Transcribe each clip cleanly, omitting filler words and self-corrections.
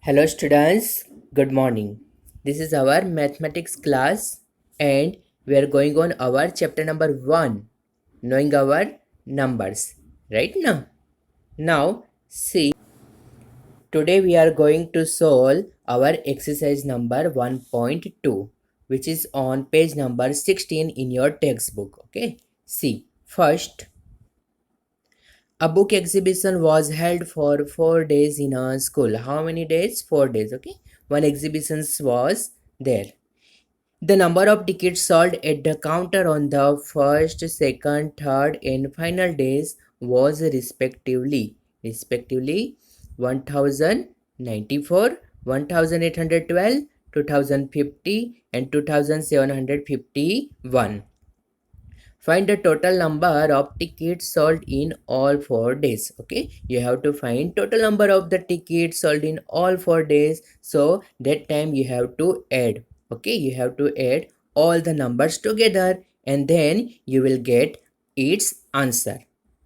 Hello students, good morning. This is our mathematics class and we are going on our chapter number 1, knowing our numbers. Right now? Now, see, today we are going to solve our exercise number 1.2, which is on page number 16 in your textbook. Okay? See, first, a book exhibition was held for 4 days in a school. How many days? 4 days. Okay. One exhibition was there. The number of tickets sold at the counter on the first, second, third, and final days was respectively 1094, 1812, 2050, and 2751. Find the total number of tickets sold in all 4 days. Okay, you have to find total number of the tickets sold in all 4 days. So that time you have to add. Okay, you have to add all the numbers together and then you will get its answer.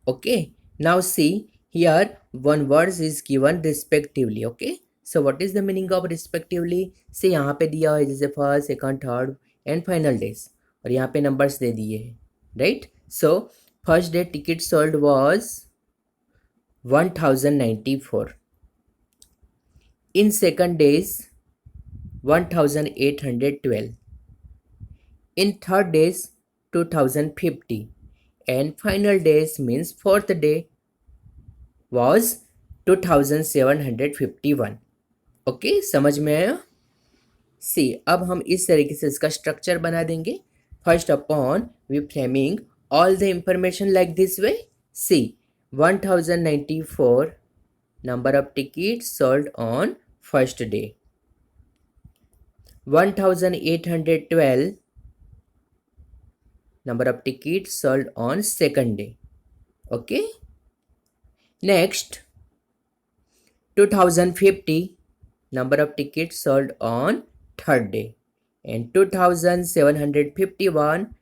Okay, now see here one words is given respectively. Okay, so what is the meaning of respectively? See यहाँ पे दिया है जैसे first second third and final days और यहाँ पे numbers they दिए हैं. Right? So first day ticket sold was 1094. In second days 1812. In third days 2050. And final days means fourth day was 2751. Okay, समझ में आया? सी अब हम इस तरीके से इसका स्ट्रक्चर बना देंगे. First upon we framing all the information like this way. See 1094 number of tickets sold on first day. 1812 number of tickets sold on second day. Okay. Next 2050 number of tickets sold on third day. And 2751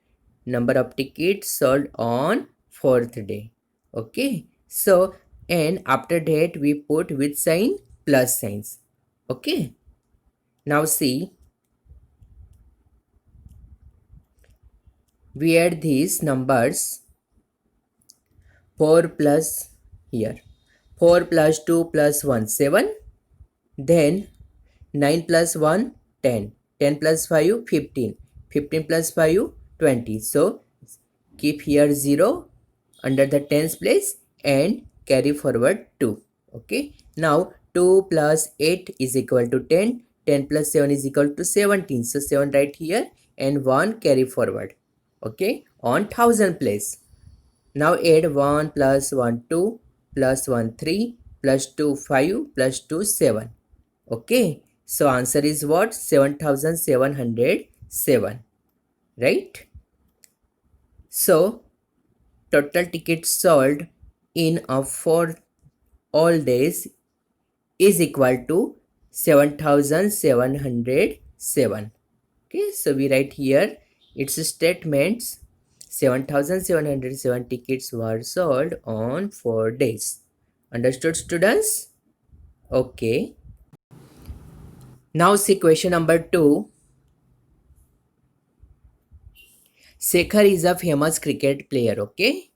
number of tickets sold on fourth day. Okay, so and after that we put with sign plus signs. Okay, now see we add these numbers. 4 plus here 4 plus 2 plus 1 7, then 9 plus 1 10, 10 plus 5 15, 15 plus 5 20. So keep here 0 under the tens place and carry forward 2. Okay, now 2 plus 8 is equal to 10, 10 plus 7 is equal to 17. So 7 right here and 1 carry forward. Okay, on thousand place. Now add 1 plus 1 2 plus 1 3 plus 2 5 plus 2 7. Okay, so answer is what? 7707. Right? So total tickets sold in a for all days is equal to 7707. Okay, so we write here its statements. 7707 tickets were sold on 4 days. Understood, students? Okay. Now see question number 2. Shekhar is a famous cricket player. Okay,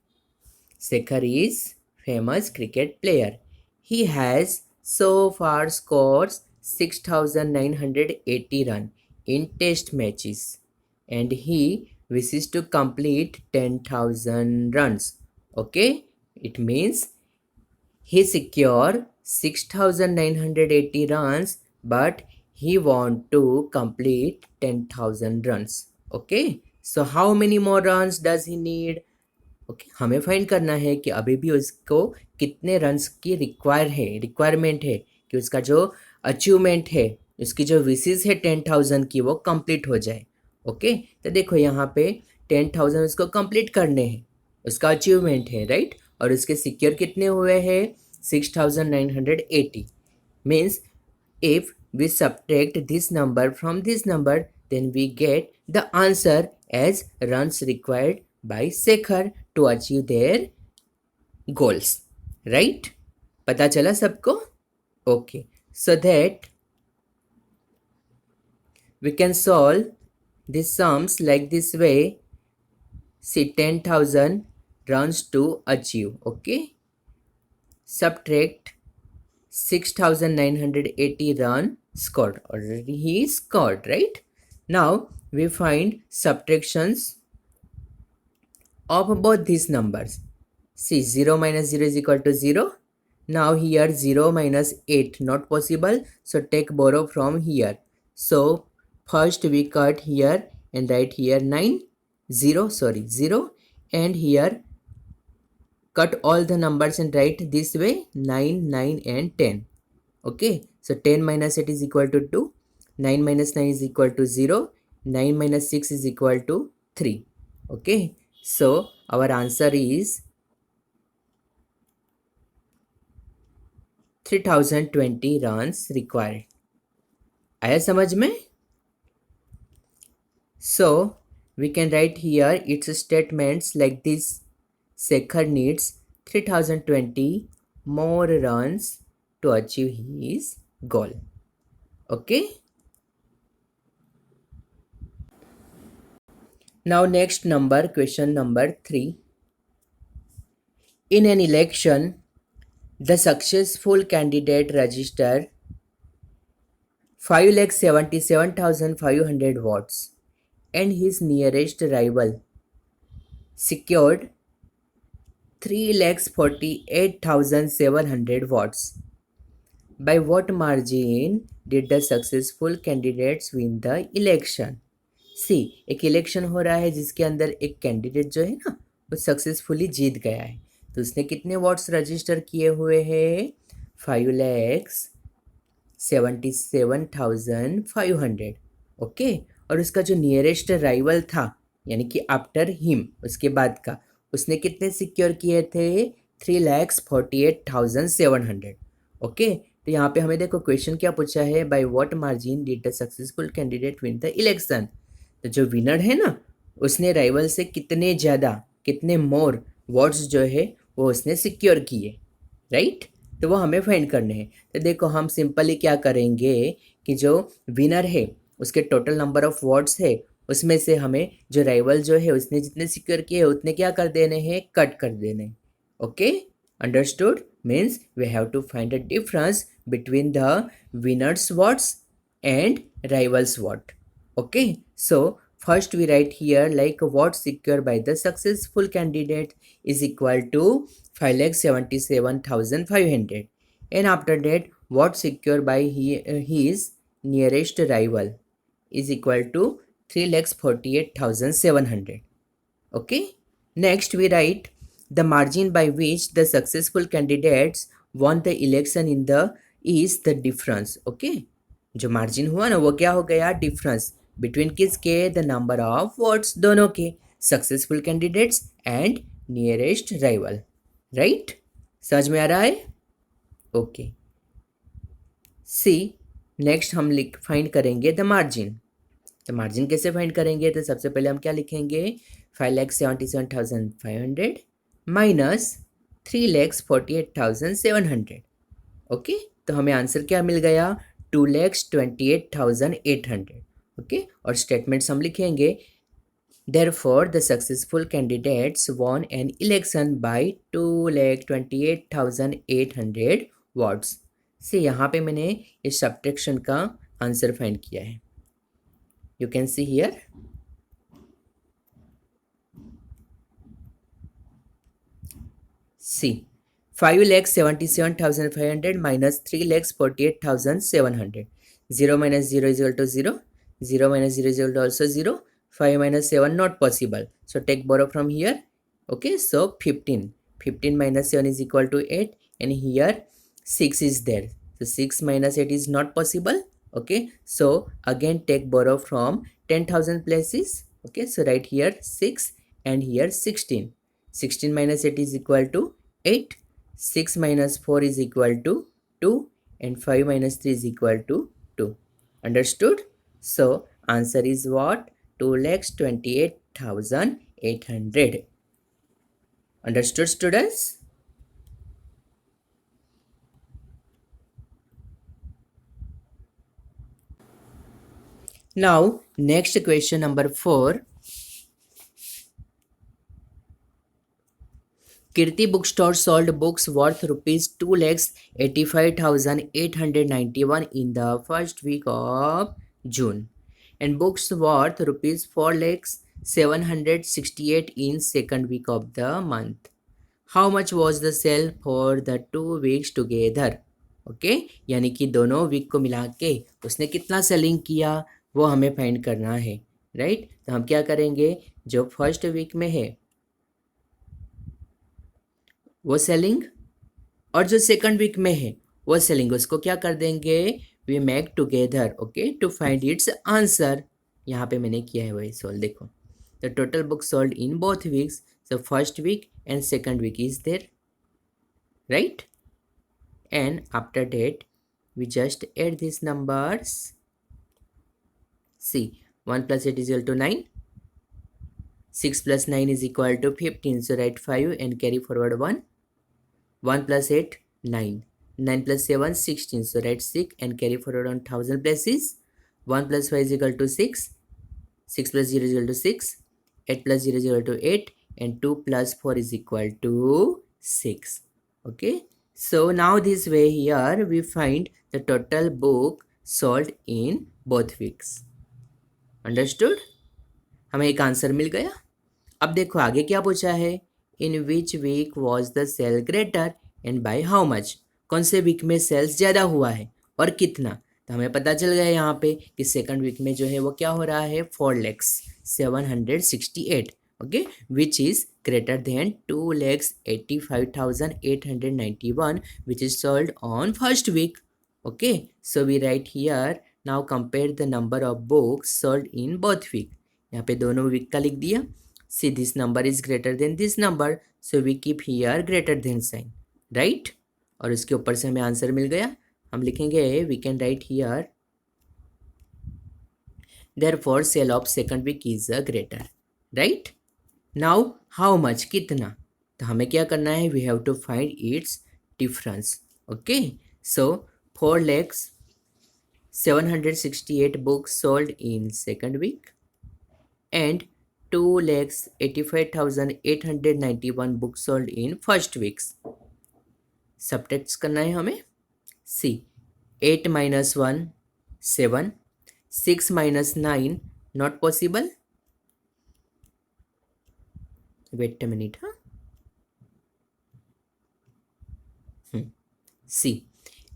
Shekhar is famous cricket player. He has so far scored 6980 runs in test matches and he wishes to complete 10,000 runs. Okay, it means he secure 6980 runs but he want to complete 10,000 runs. Okay, so how many more runs does he need? Okay, हमें find करना है कि अभी भी उसको कितने runs की requirement है कि उसका जो अचीवमेंट है, उसकी जो विशेस है 10,000 की वो कंप्लीट हो जाए. ओके, तो देखो यहाँ पे 10,000 उसको कंप्लीट करने हैं, उसका अचीवमेंट है. राइट, और उसके सिक्योर कितने हुए हैं? 6980. Means if we subtract this number from this number then we get the answer as runs required by Shekhar to achieve their goals. Right? पता चला सबको? Okay. so that we can solve these sums like this way. See, 10,000 runs to achieve. Okay, subtract 6,980 run scored. Already he scored, right? Now we find subtractions of both these numbers. See, 0 minus 0 is equal to 0. Now here 0 minus 8 not possible, so take borrow from here. So first we cut here and write here 0, and here cut all the numbers and write this way 9, 9 and 10. Okay, so 10 minus 8 is equal to 2, 9 minus 9 is equal to 0, 9 minus 6 is equal to 3. Okay, so our answer is 3020 runs required. आया समझ में? So we can write here its statements like this. Shekhar needs 3020 more runs to achieve his goal. Okay, now next number, question number 3. In an election, the successful candidate registered 5,77,500 votes and his nearest rival secured 3,48,700 votes. By what margin did the successful candidates win the election? सी, एक election हो रहा है जिसके अंदर एक candidate जो है ना वो सक्सेसफुली जीत गया है, तो उसने कितने वोट्स रजिस्टर किए हुए हैं? 5,77,500. ओके, और उसका जो नियरेस्ट राइवल था यानी कि आफ्टर हिम, उसके बाद का, उसने कितने सिक्योर किए थे? 3,48,700. ओके, तो यहाँ पे हमें देखो क्वेश्चन क्या पूछा है, by what margin did the successful candidate win the election. तो जो विनर है ना उसने राइवल से कितने ज़्यादा, कितने मोर वोट्स जो है वो उसने सिक्योर किए, राइट? तो वो हमें फाइंड करने हैं। तो देखो हम सिंपली क्या करेंगे कि जो विनर है उसके टोटल नंबर ऑफ वोट्स है उसमें से हमें जो राइवल जो है उसने जितने सिक्योर किए उतने क्या कर देने हैं, कट कर देने। Okay, understood? Means we have to find a difference between the winner's votes and rival's vote. Okay, so first we write here like votes secured by the successful candidate is equal to 5,77,500, and after that votes secured by his nearest rival is equal to 3,48,700. Okay, next we write the margin by which the successful candidates won the election in the is the difference. Okay, जो margin हुआ ना वो क्या हो गया, difference between किसके, the number of votes दोनों के, successful candidates and nearest rival, right? समझ में आ रहा है? ओके, सी नेक्स्ट हम फाइंड करेंगे द मार्जिन। तो मार्जिन कैसे फाइंड करेंगे, तो सबसे पहले हम क्या लिखेंगे, 5,77,500 माइनस 3,48,700. ओके, तो हमें आंसर क्या मिल गया, 2,28,800. ओके, और स्टेटमेंट्स हम लिखेंगे, therefore the successful candidates won an election by 2,28,800 votes. से यहाँ पे मैंने इस सब्ट्रैक्शन का आंसर फाइंड किया है। You can see here. See, 5,77,500 minus 3,48,700. 0 minus 0 is equal to 0. 0 minus 0 is equal to also 0. 5 minus 7 not possible. So take borrow from here. Okay, so 15. 15 minus 7 is equal to 8, and here 6 is there. So 6 minus 8 is not possible. Okay, so again take borrow from 10,000 places. Okay, so right here 6 and here 16. 16 minus 8 is equal to 8. 6 minus 4 is equal to 2, and 5 minus 3 is equal to 2. Understood? So answer is what? 2,28,800. Understood, students? Now next question number 4. Kirti bookstore sold books worth rupees 2,85,891 in the first week of June, and books worth rupees 4,768 in second week of the month. How much was the sale for the 2 weeks together? Okay यानी कि दोनों week को मिला के उसने कितना selling किया वो हमें फाइंड करना है, राइट? तो हम क्या करेंगे, जो फर्स्ट वीक में है वो सेलिंग, और जो सेकंड वीक में है वो सेलिंग, उसको क्या कर देंगे, we make together, okay, to find its answer. यहाँ पे मैंने किया है वही सोल्व. देखो, the total book sold in both weeks, so first week and second week is there, right? And after that we just add these numbers. See, 1 plus 8 is equal to 9, 6 plus 9 is equal to 15, so write 5 and carry forward 1. 1 plus 8 9, 9 plus 7 16, so write 6 and carry forward on 1000 places. 1 plus 5 is equal to 6, 6 plus 0 is equal to 6, 8 plus 0 is equal to 8, and 2 plus 4 is equal to 6. Okay, so now this way here we find the total book sold in both weeks. Understood? हमें एक answer मिल गया. अब देखो आगे क्या पूछा है, in which week was the sale greater and by how much. कौन से वीक में सेल्स ज़्यादा हुआ है और कितना. तो हमें पता चल गया यहाँ पे कि सेकंड वीक में जो है वो क्या हो रहा है, 4,768, okay, which is greater than 2,85,891 which is sold on first week. Okay, so we write here, now compare the number of books sold in both week. यहाँ पे दोनों वीक का लिख दिया. See, this number is greater than this number, so we keep here greater than sign, right? और उसके ऊपर से हमें आंसर मिल गया. हम लिखेंगे, we can write here, therefore sale of second week is greater, right? Now how much, कितना. तो हमें क्या करना है, we have to find its difference. Okay, so 4,768 books sold in second week and 2,85,891 books sold in first weeks. Subtract करना है हमें. See, 8 minus 1 7, 6 minus 9 not possible. Wait a minute, huh? See,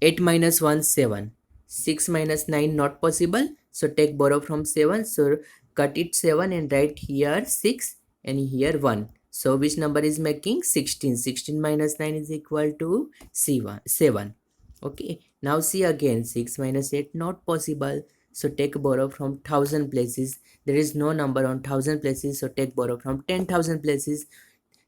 8 minus 1 7, 6 minus 9 not possible, so take borrow from 7, so cut it 7 and write here 6 and here 1. So which number is making 16? 16 minus 9 is equal to 7. Okay, now see again, 6 minus 8 not possible, so take borrow from 1000 places. There is no number on 1000 places, so take borrow from 10,000 places.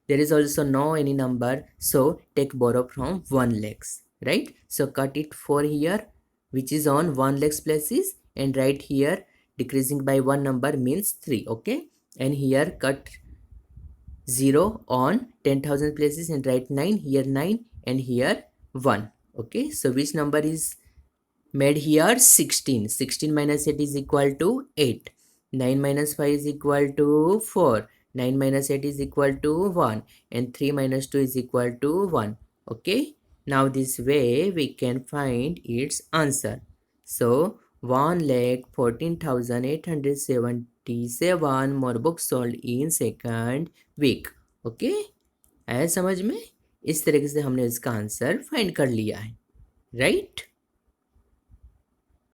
There is also no any number, so take borrow from 1 lakhs, right? So cut it 4 here which is on 1 lakhs places and write here decreasing by 1 number means 3. Okay, and here cut 0 on 10,000 places and write 9, here 9 and here 1. Okay, so which number is made here, 16. 16 minus 8 is equal to 8. 9 minus 5 is equal to 4. 9 minus 8 is equal to 1 and 3 minus 2 is equal to 1. Okay, now this way we can find its answer. So 1,14,877 more books sold in second week. Okay, आया समझ में? इस तरीके से हमने इसका answer find कर लिया है, राइट?